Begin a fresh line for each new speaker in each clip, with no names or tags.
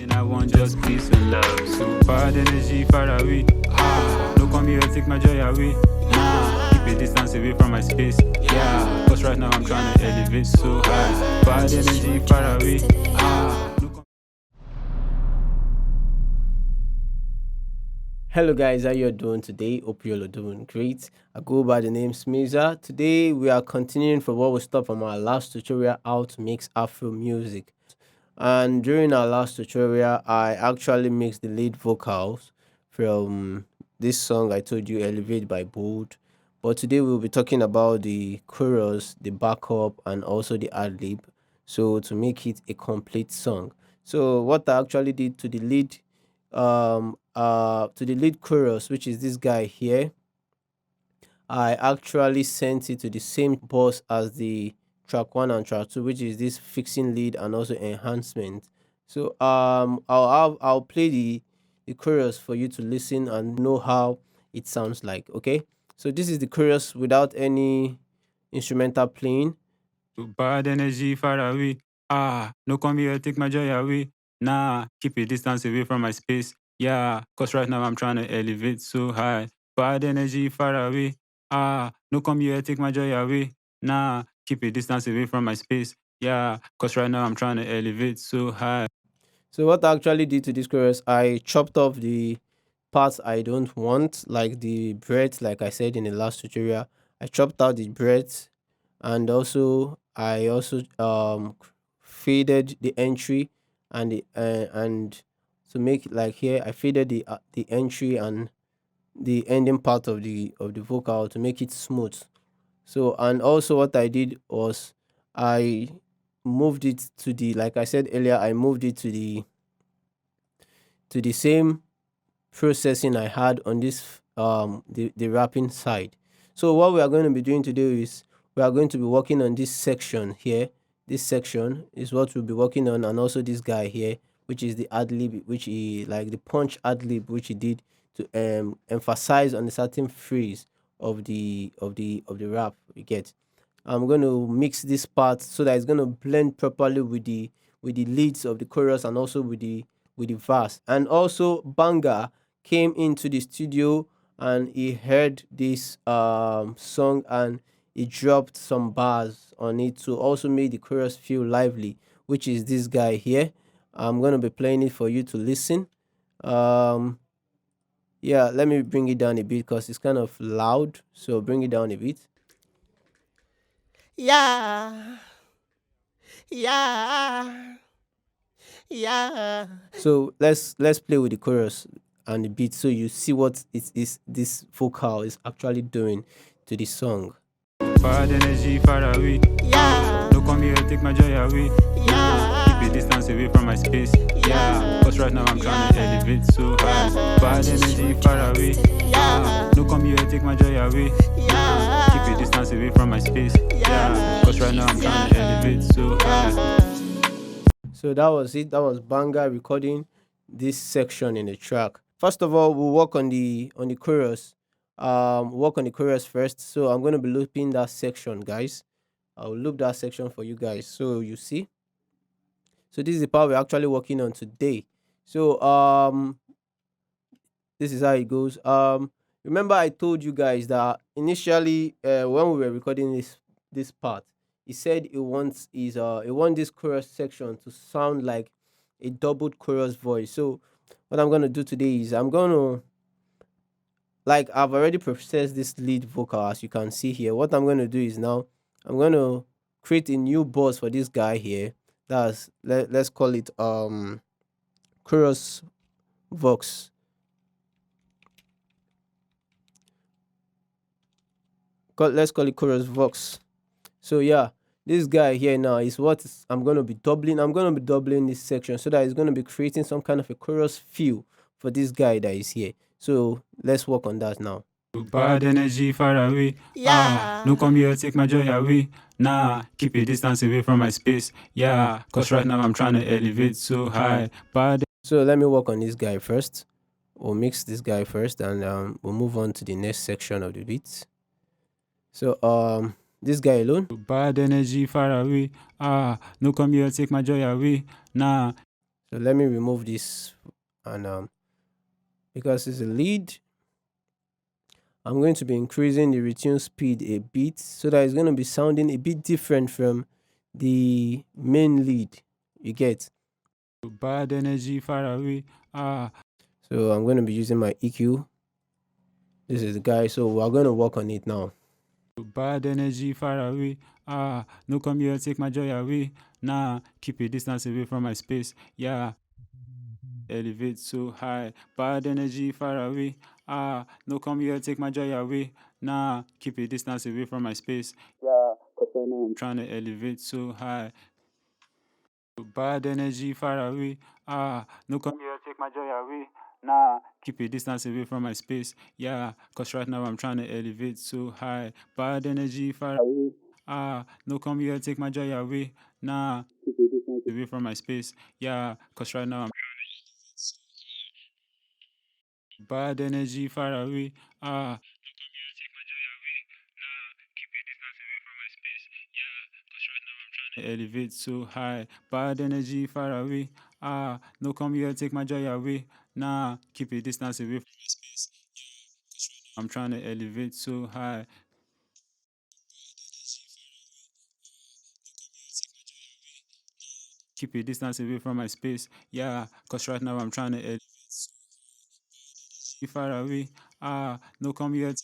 And I want just peace and love. So bad energy far away. No come here, take my joy away. Nah, keep a distance away from my space. Yeah, cause right now I'm trying to elevate so high. Bad energy far away. No come.
Hello guys, how you doing today? Hope you're all doing great. I go by the name Smithzer. Today we are continuing from what we stopped from our last tutorial, how to mix Afro music. And during our last tutorial, I actually mixed the lead vocals from this song I told you, Elevate by Bold. But today we'll be talking about the chorus, the backup, and also the ad-lib. So to make it a complete song. So what I actually did to the lead chorus, which is this guy here, I actually sent it to the same bus as the track 1 and track 2, which is this fixing lead and also enhancement. So I'll play the chorus for you to listen and know how it sounds like. Okay, so this is the chorus without any instrumental playing.
So bad energy far away. No come here, take my joy away. Nah, keep a distance away from my space. Yeah, cause right now I'm trying to elevate so high. Bad energy far away. No come here, take my joy away. Nah, keep a distance away from my space. Yeah, cause right now I'm trying to elevate so high.
So what I actually did to this chorus, I chopped off the parts I don't want, like the breath, like I said in the last tutorial. I chopped out the breath, and also I also faded the entry and to make it like here, I faded the entry and the ending part of the vocal to make it smooth. So, and also what I did was I moved it to the, like I said earlier, I moved it to the same processing I had on this the rapping side. So what we are going to be doing today is we are going to be working on this section here. This section is what we'll be working on, and also this guy here, which is the ad-lib, which he like the punch ad-lib, which he did to emphasize on a certain phrase of the rap we get. I'm going to mix this part so that it's going to blend properly with the leads of the chorus and also with the verse. And also Banga came into the studio and he heard this song and he dropped some bars on it to also make the chorus feel lively, which is this guy here. I'm going to be playing it for you to listen. um yeah, let me bring it down a bit because it's kind of loud, so bring it down a bit. Yeah, yeah, yeah. So let's play with the chorus and the beat so you see what it is this vocal is actually doing to the song.
Bad energy far away. No come here, take my joy away. Keep a distance away from my space. Yeah, cause right now I'm trying to elevate so high. Bad energy far away. No come here, take my joy away. Keep a distance away from my space. Yeah, cause right now I'm trying to elevate so high.
So that was it. That was Banga recording this section in the track. First of all, we'll work on the chorus. Work on the chorus first. So I'm gonna be looping that section, guys. I'll loop that section for you guys so you see. So this is the part we're actually working on today. So this is how it goes. Remember I told you guys that initially when we were recording this part, he said he wants this chorus section to sound like a doubled chorus voice. So what I'm gonna do today is I'm gonna, like, I've already processed this lead vocal as you can see here. What I'm gonna do is now I'm gonna create a new bus for this guy here. Let's call it chorus vox. Let's call it chorus vox. So yeah, this guy here now is what I'm gonna be doubling. I'm gonna be doubling this section so that it's gonna be creating some kind of a chorus feel for this guy that is here. So let's work on that now.
Bad energy far away. No come here, take my joy away. Nah, keep a distance away from my space. Yeah, cause right now I'm trying to elevate so high. Bad.
So let me work on this guy first. We'll mix this guy first, and we'll move on to the next section of the beats. So this guy alone.
Bad energy far away. No come here, take my joy away. Nah.
So let me remove this, and because it's a lead, I'm going to be increasing the retune speed a bit so that it's going to be sounding a bit different from the main lead. You get?
Bad energy far away.
So I'm going to be using my EQ. This is the guy. So we're going to work on it now.
Bad energy far away. No come here, take my joy away. Nah, keep a distance away from my space. Yeah, elevate so high. Bad energy far away. No come here, take my joy away. Nah, keep a distance away from my space. Yeah, cause I know I'm trying to elevate so high. Bad energy far away. No come here, take my joy away. Nah, keep a distance away from my space. Yeah, cause right now I'm trying to elevate so high. Bad energy far away. No come here, take my joy away. Nah, keep a distance away from my space. Yeah, cause right now I'm bad energy far away. Elevate so high. Bad energy far away. No come here, take my joy away. Nah, keep a distance away from my space. I'm trying to elevate so high. Keep a distance away from my space. Yeah, cause right now I'm trying to elevate far away. No come here, take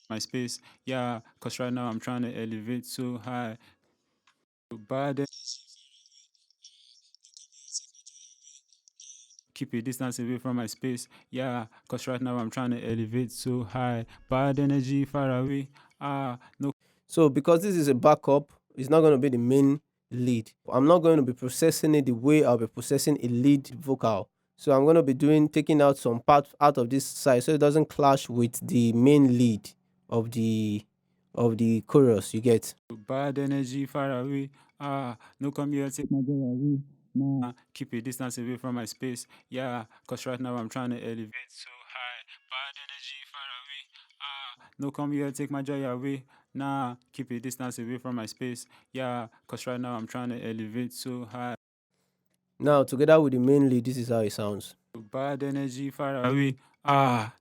my space. Yeah, cause right now I'm trying to elevate so high. Bad keep a distance away from my space. Yeah, cause right now I'm trying to elevate so high. Bad energy far away. No.
So because this is a backup, it's not going to be the main lead. I'm not going to be processing it the way I'll be processing a lead vocal. So I'm going to be taking out some part out of this side so it doesn't clash with the main lead of the chorus. You get?
Bad energy far away. No come here, take my joy away. Nah, keep a distance away from my space. Yeah, cause right now I'm trying to elevate so high. Bad energy far away. No come here, take my joy away. Nah, keep a distance away from my space. Yeah, cause right now I'm trying to elevate so high.
Now, together with the main lead, this is how it sounds.
Bad energy far away.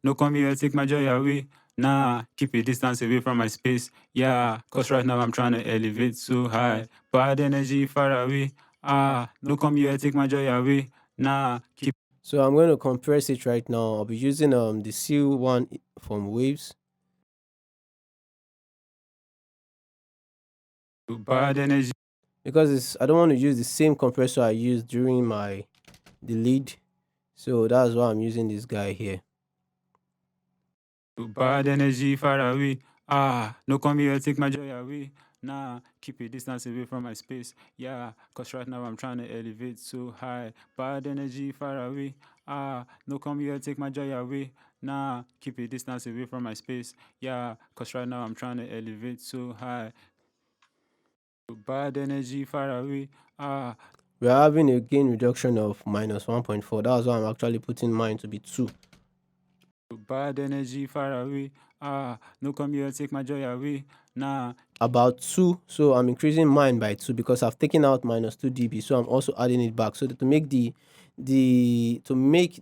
No come here, take my joy away. Nah, keep a distance away from my space. Yeah, cause right now I'm trying to elevate so high. Bad energy far away. No come here, take my joy away. Nah, keep.
So I'm going to compress it right now. I'll be using the C1 from Waves.
Bad energy.
Because I don't want to use the same compressor I used during the lead. So that's why I'm using this guy here.
Bad energy far away. No come here, take my joy away. Nah, keep a distance away from my space. Yeah, cause right now I'm trying to elevate so high. Bad energy far away. No come here, take my joy away. Nah, keep a distance away from my space. Yeah, cause right now I'm trying to elevate so high. Bad energy far away.
We're having a gain reduction of minus 1.4. That's why I'm actually putting mine to be 2.
Bad energy far away. No come here, take my joy away. Nah.
About 2. So I'm increasing mine by 2 because I've taken out minus 2 dB. So I'm also adding it back. So that to make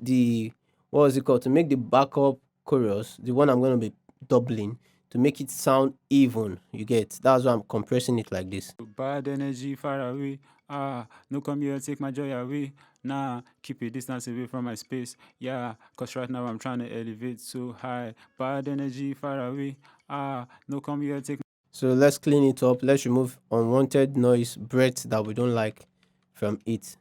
the what was it called? To make the backup chorus, the one I'm going to be doubling, to make it sound even. You get? That's why I'm compressing it like this.
Bad energy far away. No come here, take my joy away. Nah, keep a distance away from my space. Yeah, cause right now I'm trying to elevate so high. Bad energy far away. No come here, take.
So let's clean it up. Let's remove unwanted noise, breath that we don't like from it.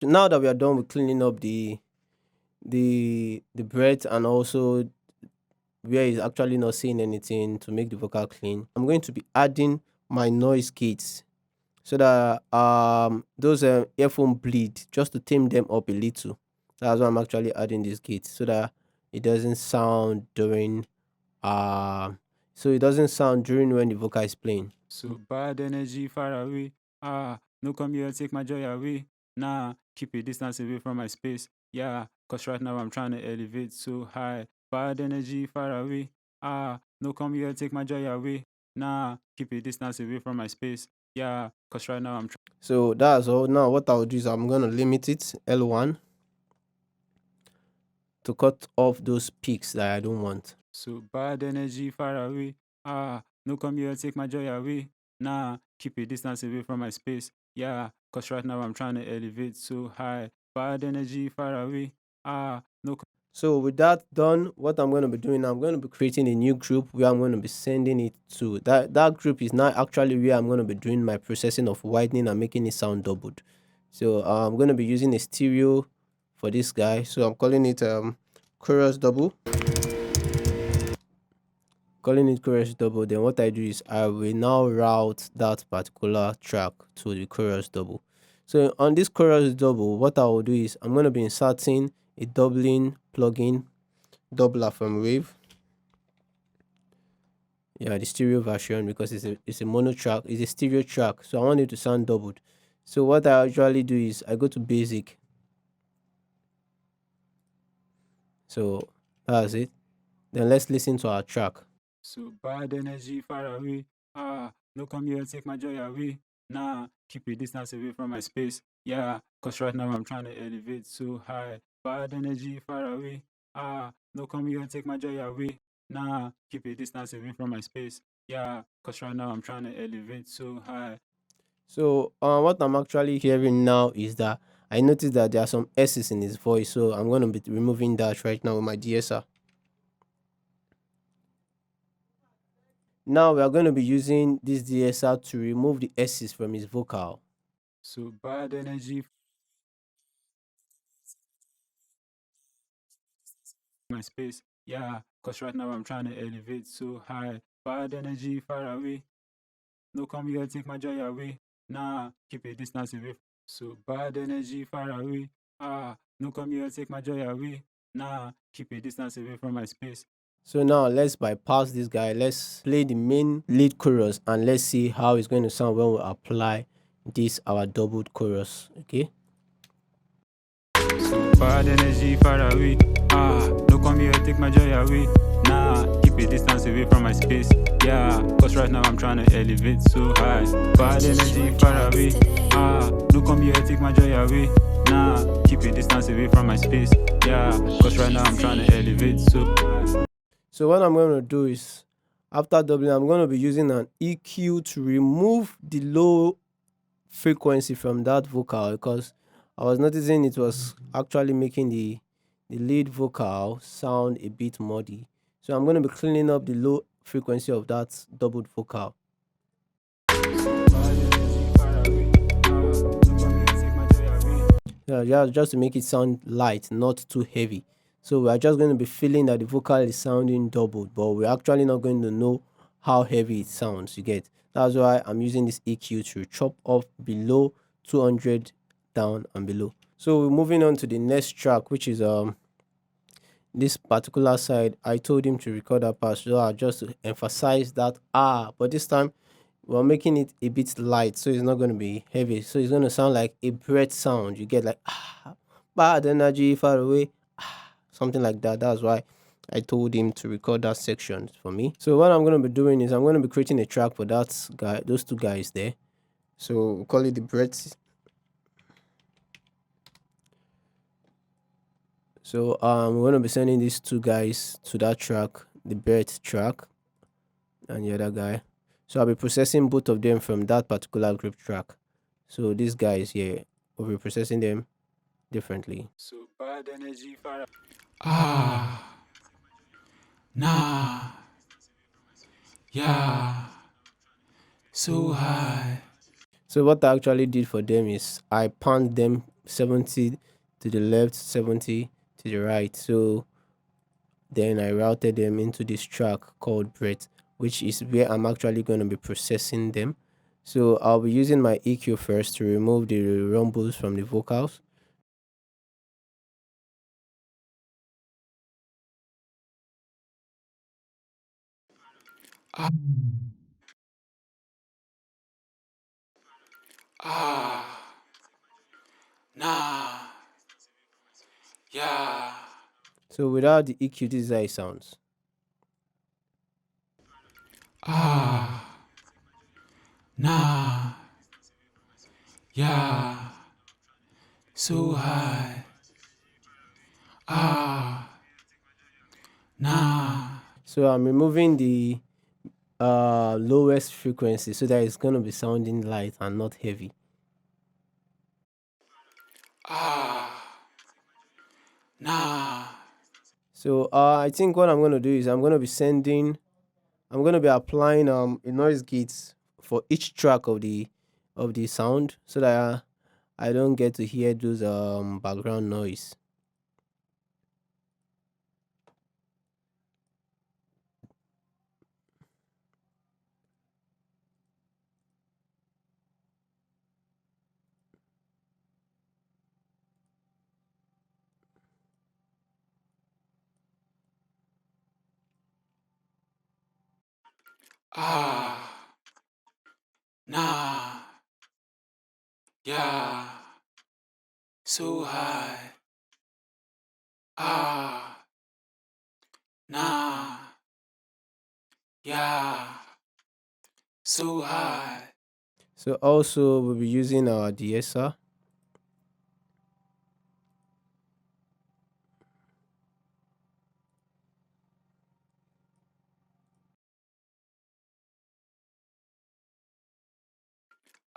So now that we are done with cleaning up the breath and also where it's actually not saying anything to make the vocal clean, I'm going to be adding my noise gates so that those earphone bleed, just to tame them up a little. That's why I'm actually adding these gates so that it doesn't sound during when the vocal is playing.
So bad energy far away. No come here, take my joy away. Nah, keep a distance away from my space. Yeah, cause right now I'm trying to elevate so high. Bad energy far away. No come here, take my joy away. Nah, keep a distance away from my space. Yeah, cause right now I'm trying.
So that's all. Now what I'll do is I'm gonna limit it L1 to cut off those peaks that I don't want.
So bad energy far away. No come here, take my joy away. Nah, keep a distance away from my space. Yeah, cause right now I'm trying to elevate so high. Bad energy far away. No.
So with that done, what I'm going to be doing, I'm going to be creating a new group where I'm going to be sending it to. That group is now actually where I'm going to be doing my processing of widening and making it sound doubled. So I'm going to be using a stereo for this guy. So I'm calling it chorus double. Calling it chorus double. Then what I do is I will now route that particular track to the chorus double. So on this chorus double, what I will do is I'm going to be inserting a doubling plugin, doubler from Wave. Yeah, the stereo version, because it's a mono track, it's a stereo track, so I want it to sound doubled. So what I usually do is I go to basic. So that's it. Then let's listen to our track.
So bad energy far away. No come here, take my joy away. Nah, keep a distance away from my space. Yeah, cause right now I'm trying to elevate so high. Bad energy far away. No come here, take my joy away. Nah, keep a distance away from my space. Yeah, cause right now I'm trying to elevate so high.
So what I'm actually hearing now is that I noticed that there are some S's in his voice, so I'm going to be removing that right now with my DSR. Now we are going to be using this DSR to remove the S's from his vocal.
So bad energy my space. Yeah, cause right now I'm trying to elevate so high. Bad energy far away. No come here, take my joy away. Nah, keep a distance away. So bad energy far away. No come here, take my joy away. Nah, keep a distance away from my space.
So now let's bypass this guy. Let's play the main lead chorus and let's see how it's going to sound when we apply this our doubled chorus. Okay.
So bad energy far away. No come here, take my joy away. Nah, keep a distance away from my space. Yeah, cause right now I'm trying to elevate so high. Bad energy far away. No come here, take my joy away. Nah, keep a distance away from my space. Yeah, cause right now I'm trying to elevate so high.
So what I'm going to do is, after doubling, I'm going to be using an EQ to remove the low frequency from that vocal, because I was noticing it was actually making the lead vocal sound a bit muddy. So I'm going to be cleaning up the low frequency of that doubled vocal. Yeah, just to make it sound light, not too heavy. So we are just going to be feeling that the vocal is sounding doubled, but we're actually not going to know how heavy it sounds. You get? That's why I'm using this EQ to chop off below 200 down and below. So we're moving on to the next track, which is this particular side. I told him to record that part, so just to emphasize that but this time we're making it a bit light, so it's not going to be heavy, so it's going to sound like a breath sound. You get like bad energy far away, something like that. That's why I told him to record that section for me. So what I'm going to be doing is I'm going to be creating a track for that guy, those two guys there. So we'll call it the breath. So we're going to be sending these two guys to that track, the breath track and the other guy. So I'll be processing both of them from that particular group track. So these guys here, we'll be processing them differently.
So bad energy far. Nah, yeah, so high.
So what I actually did for them is I panned them 70 to the left, 70 to the right. So then I routed them into this track called breath, which is where I'm actually going to be processing them. So I'll be using my EQ first to remove the rumbles from the vocals.
Nah, Yeah.
So without the EQ, this is how it sounds.
Ah. Nah. Yeah. So high. Ah. Nah.
So I'm removing the lowest frequency so that it's gonna be sounding light and not heavy.
Ah. Nah.
So I think what I'm gonna do is I'm gonna be applying a noise gate for each track of the sound so that I don't get to hear those background noise.
Ah. Nah. Yeah. So high. Ah. Nah. Yeah. So high.
So also we'll be using our DSR.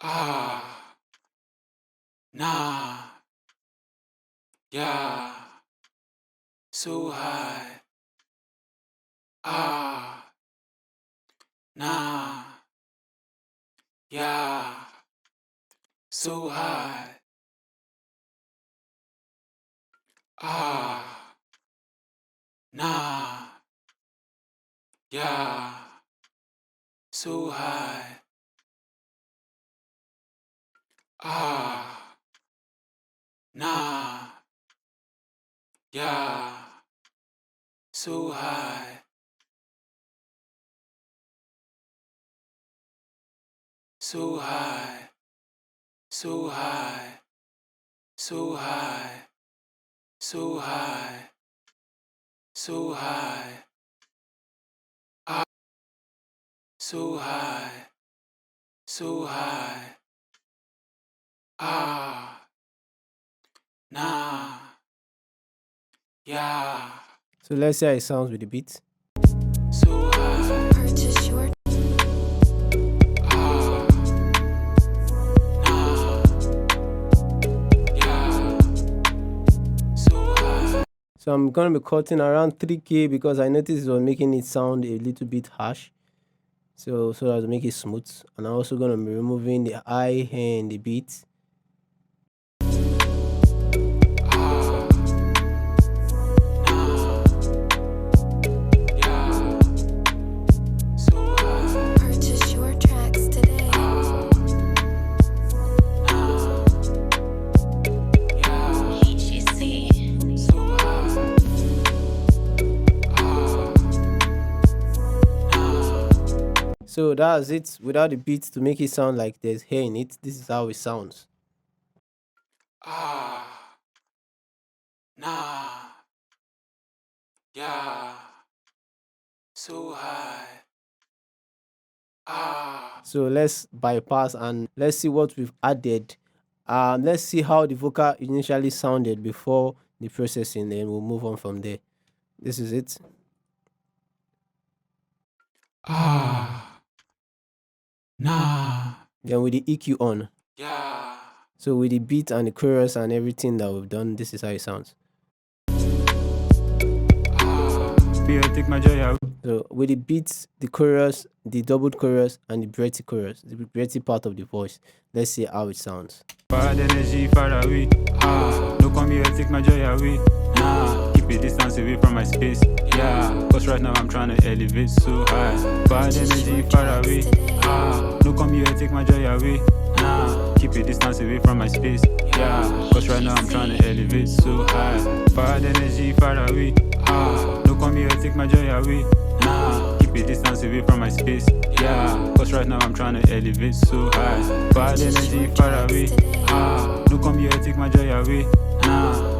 Ah. Nah. Yeah. So high. Ah. Nah. Yeah. So high. Ah. Nah. Yeah. So high. Ah. Nah. Yeah. So high. So high. So high. So high. So high. So high. Ah. So high. So high. Ah. Nah. Yeah.
So let's see how it sounds with the beat.
So high.
Purchase your
Ah. Nah. Yeah. So high.
So I'm gonna be cutting around 3K because I noticed it was making it sound a little bit harsh. So as to make it smooth. And I'm also gonna be removing the high and the beat.
Ah. Nah. Yeah. So high.
purchase your tracks today.
Ah. Nah. Yeah.
HGC.
So high. Ah. Nah.
So that's it without the beat to make it sound like there's hair in it. This is how it sounds.
Ah. Nah. Yeah. So high. Ah.
So let's bypass and let's see what we've added. Let's see how the vocal initially sounded before the processing, then we'll move on from there. This is it.
Ah. Nah.
Then with the EQ on.
Yeah.
So with the beat and the chorus and everything that we've done, this is how it sounds.
Ah. Be take my joy out.
So with the beats, the chorus, the doubled chorus, and the breathy chorus, the breathy part of the voice. Let's see how it sounds.
Bad energy far away. Ah. No come here take my joy away. Nah. Keep a distance away from my space. Yeah. Cause right now I'm trying to elevate so high. Bad energy far away. Ah. No come here take my joy away. Nah. Keep a distance away from my space. Yeah. Cause right now I'm trying to elevate so high. Bad energy far away. Ah. No come here take my joy away. Nah. Keep a distance away from my space. Yeah. Cause right now I'm trying to elevate so high. Bad energy far away. Ah. No come here take my joy away. Nah.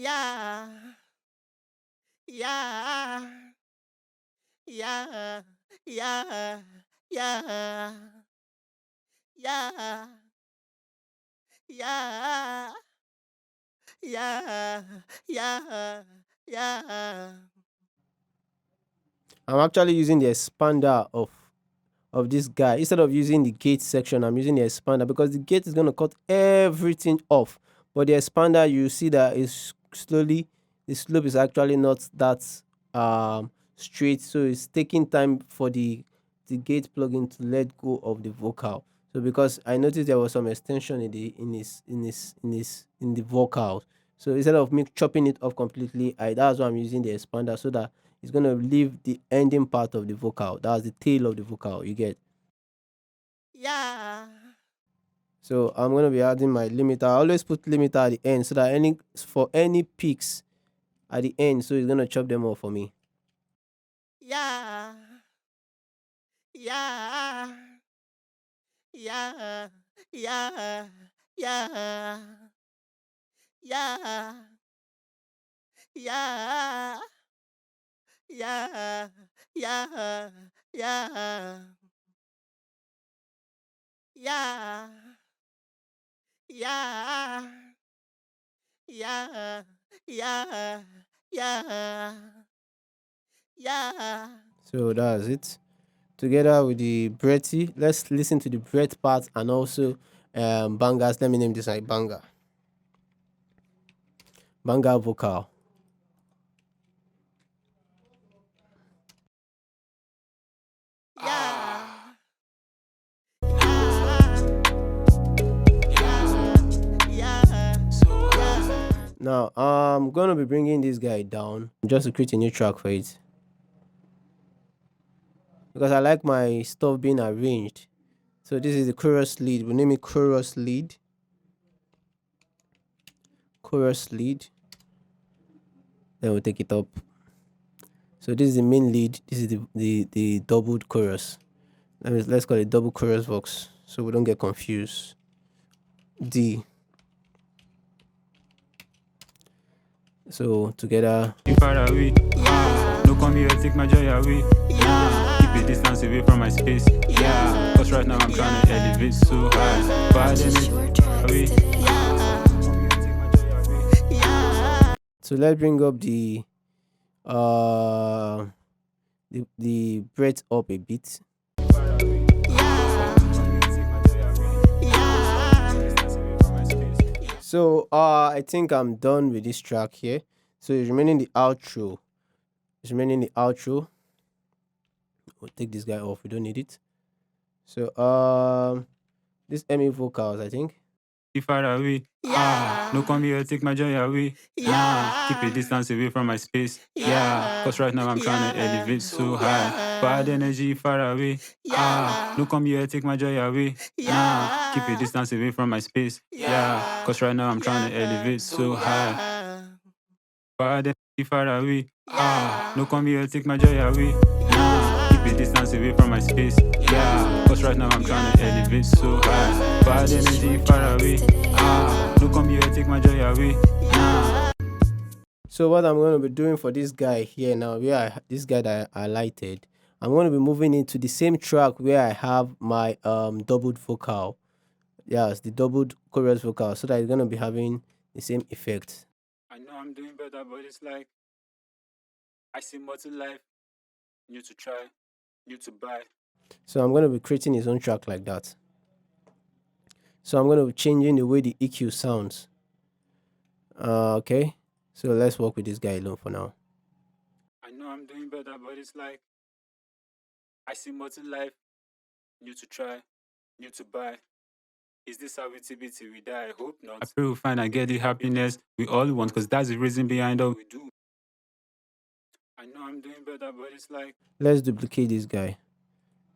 Yeah, yeah, yeah, yeah, yeah, yeah, yeah, yeah, yeah, yeah. I'm actually using the expander of this guy. Instead of using the gate section, I'm using the expander because the gate is going to cut everything off. But the expander, you see that is slowly, the slope is actually not that straight. So it's taking time for the gate plugin to let go of the vocal. So because I noticed there was some extension in the vocal. So instead of me chopping it off completely, that's why I'm using the expander so that it's gonna leave the ending part of the vocal. That's the tail of the vocal. You get? Yeah. So I'm gonna be adding my limiter. I always put limiter at the end so that any peaks at the end, so it's gonna chop them off for me. Yeah. Yeah. Yeah. Yeah. Yeah. Yeah. Yeah. Yeah. Yeah. Yeah. Yeah. Yeah. Yeah. Yeah. Yeah. Yeah. So that's it. Together with the breathy, let's listen to the breath part and also bangers. Let me name this like banger vocal. Yeah. Now I'm gonna be bringing this guy down just to create a new track for it because I like my stuff being arranged. So this is the chorus lead. We name it chorus lead. Chorus lead. Then we'll take it up. So this is the main lead. This is the doubled chorus. Let's call it double chorus box so we don't get confused. D. So together.
Far away. No come here, take my joy away. Keep a distance away from my space. Cause right now I'm trying to elevate so high. Bad energy away.
So let's bring up the breath up a bit. So I think I'm done with this track here. So it's remaining the outro. We'll take this guy off. We don't need it. So this ME vocals, I think.
Far away. No come here, take my joy away. Keep a distance away from my space. Cause right now I'm trying to elevate so high. Bad energy far away. No come here, take my joy away. Keep a distance away from my space. Cause right now I'm trying to elevate so high. Bad energy far away. No come here, take my joy away. Keep a distance away from my space. Cause right now I'm trying to elevate so high. Bad energy far away. No come here, take my joy away.
So what I'm going to be doing for this guy here now, this guy that I highlighted, I'm going to be moving into the same track where I have my doubled vocal. Yes, the doubled chorus vocal, so that it's going to be having the same effect.
I know I'm doing better, but it's like I see more to life. New to try, new to buy.
So I'm going to be creating his own track like that. So I'm going to be changing the way the EQ sounds. Okay, so let's work with this guy alone for now.
I know I'm doing better, but it's like I see more to life. New to try, new to buy. Is this how it be till we die? I hope not. I pray we find and get the happiness we all want, because that's the reason behind all we do. I know I'm doing better, but it's like...
Let's duplicate this guy.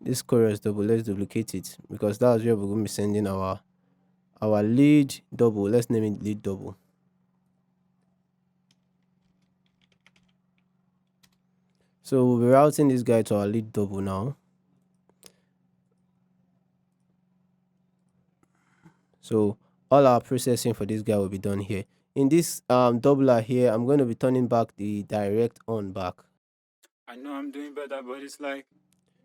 This chorus double, let's duplicate it, because that's where we're going to be sending our lead double. Let's name it lead double. So we'll be routing this guy to our lead double now. So all our processing for this guy will be done here. in this doubler here, I'm going to be turning back the direct on back.
I know I'm doing better, but it's like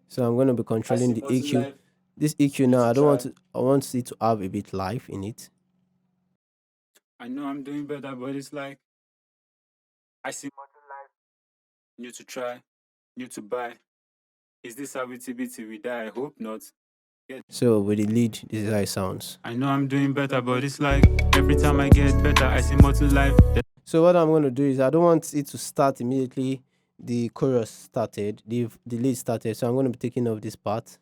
So I'm going to be controlling the EQ. This EQ now, I want it to have a bit life in it.
I know I'm doing better, but it's like I see multi-life. New to try, new to buy. Is this how we die? I hope not.
So with the lead, this is how it sounds.
I know I'm doing better, but it's like every time I get better, I see more to life.
So what I'm going to do is I don't want it to start immediately. The chorus started, the lead started. So I'm going to be taking off this part.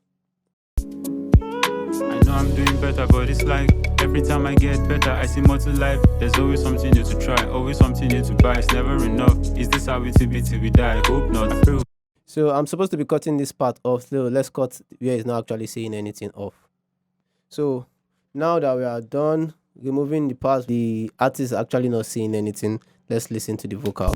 I know I'm doing better, but it's like every time I get better, I see more to life. There's always something new to try, always something new to buy. It's never enough. Is this how we die? I hope not.
So I'm supposed to be cutting this part off. So let's cut where it's not actually saying anything off. So now that we are done removing the parts the artist is actually not saying anything, let's listen to the vocal.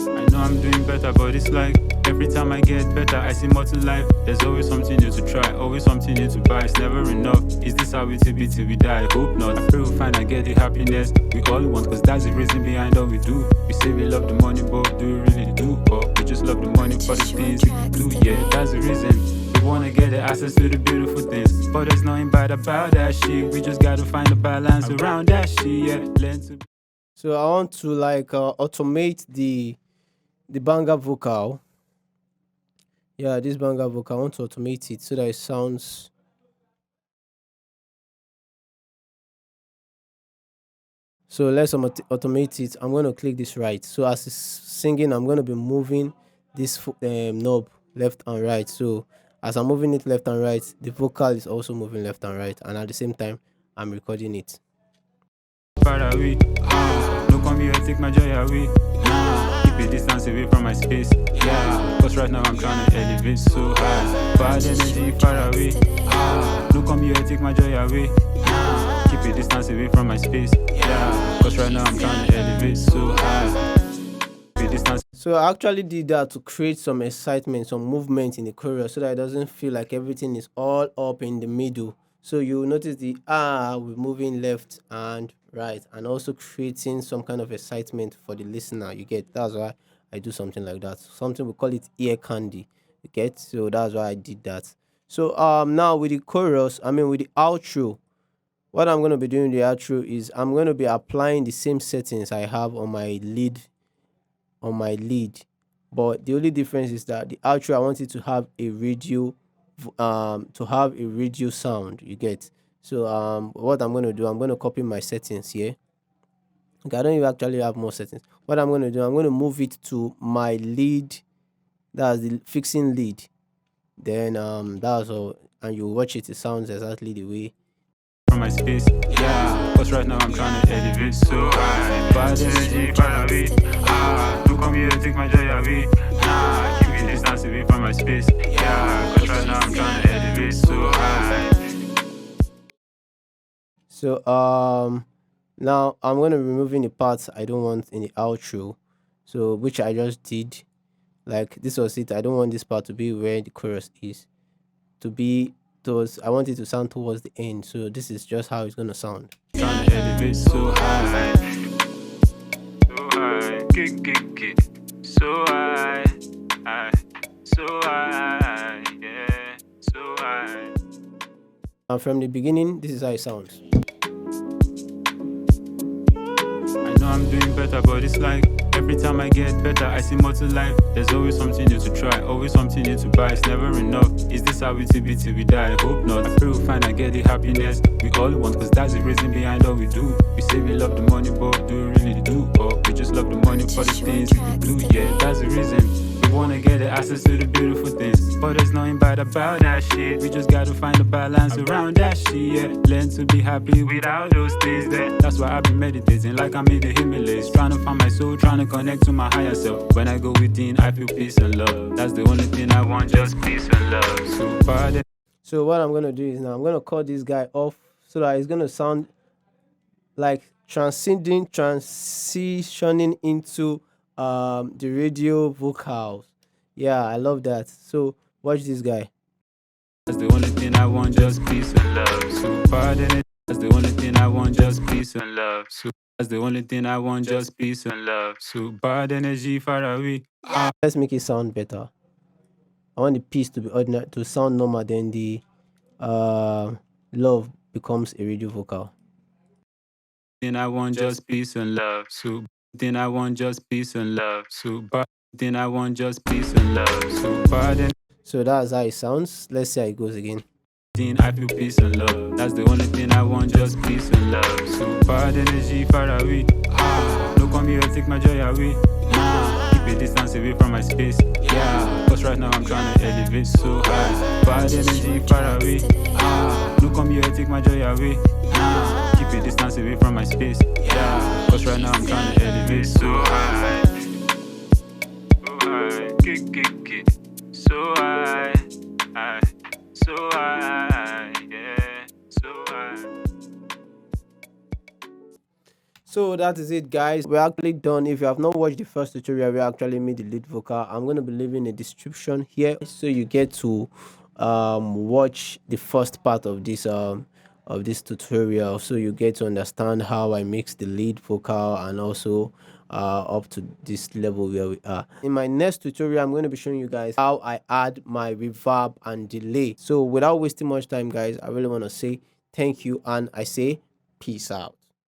I know I'm doing better, but it's like every time I get better, I see more to life. There's always something new to try, always something new to buy. It's never enough. Is this how we die? I hope not. I pray we find and get the happiness we all want, cause that's the reason behind all we do. We say we love the money, but do we really do? Or we just love the money for the things we do? Yeah, that's the reason. We wanna get the access to the beautiful things, but there's nothing bad about that shit. We just gotta find the balance around that shit. Yeah, learn to.
So I want to like automate the banger vocal. Yeah, this banger vocal, I want to automate it so that it sounds. So let's automate it. I'm going to click this right. So as it's singing, I'm going to be moving this knob left and right. So as I'm moving it left and right, the vocal is also moving left and right. And at the same time, I'm recording it.
No come here, take my joy away. Keep a distance away from my space. Yeah, cause right now I'm trying to elevate so high. Bad energy far away. No come here, take my joy away. Keep a distance away from my space. Yeah, cause right now I'm trying to elevate so high.
So I actually did that to create some excitement, some movement in the chorus, so that it doesn't feel like everything is all up in the middle. So you notice the we're moving left and right, and also creating some kind of excitement for the listener. You get, that's why I do something like that. Something we call it ear candy. You get, so that's why I did that. So now with the chorus, with the outro, what I'm going to be doing with the outro is I'm going to be applying the same settings I have on my lead, but the only difference is that the outro I want it to have a radio sound. You get, so what I'm going to do, I'm going to copy my settings here. Okay, I don't even actually have more settings. What I'm going to do, I'm going to move it to my lead, that's the fixing lead. Then that's all, and you watch it, it sounds exactly the way
from my space. Yeah, cause right now I'm trying to elevate so high. Bad energy far away. No come here, take my joy away. Keep me distance away from my space. Yeah, cause right now I'm trying to elevate so high.
So now I'm going to be removing the parts I don't want in the outro, so which I just did. Like this was it. I don't want this part to be where the chorus is, to be towards, I want it to sound towards the end. So this is just how it's gonna sound.
Trying to elevate so high, so high, kick, so high, so high, yeah, so high.
And from the beginning, this is how it sounds.
I know I'm doing better, but it's like every time I get better, I see more to life. There's always something new to try, always something new to buy. It's never enough. Is this how we die? I hope not. I pray we find and get the happiness we all want, cause that's the reason behind all we do. We say we love the money, but do we really do? Or we just love the money for the things we do? Yeah, that's the reason. We wanna get the access to the beautiful things, but there's nothing bad about that shit. We just gotta find the balance around that shit. Yeah, learn to be happy without those things there. That's why I've been meditating like I'm in the Himalayas, trying to find my soul, trying to connect to my higher self. When I go within, I feel peace and love. That's the only thing I want, just peace and love.
So what I'm gonna do is now I'm gonna cut this guy off so that it's gonna sound like transitioning into the radio vocals. Yeah, I love that. So watch this guy.
That's the only thing I want, just peace and love. So pardon it. That's the only thing I want, just peace and love. So That's the only thing I want, just peace and love. So bad energy far away.
Let's make it sound better. I want the peace to be ordinary, to sound normal, then the love becomes a radio vocal.
Then I want just peace and love. So then I want just peace and love. So bad. Then I want just peace and love. So bad
So that's how it sounds. Let's see how it goes again.
I feel peace and love. That's the only thing I want, just peace and love. So bad energy far away. No come here, take my joy away. Keep a distance away from my space. Yeah, cause right now I'm trying to elevate so high. Bad energy far away. No come here, take my joy away. Keep a distance away from my space. Yeah, cause right now I'm trying to elevate so high. So high, kick. So high, so high, yeah, so high.
So that is it, guys. We're actually done. If you have not watched the first tutorial, we actually made the lead vocal. I'm going to be leaving a description here so you get to watch the first part of this tutorial, so you get to understand how I mix the lead vocal and also up to this level where we are. In my next tutorial, I'm going to be showing you guys how I add my reverb and delay. So without wasting much time, guys, I really want to say thank you and I say peace out.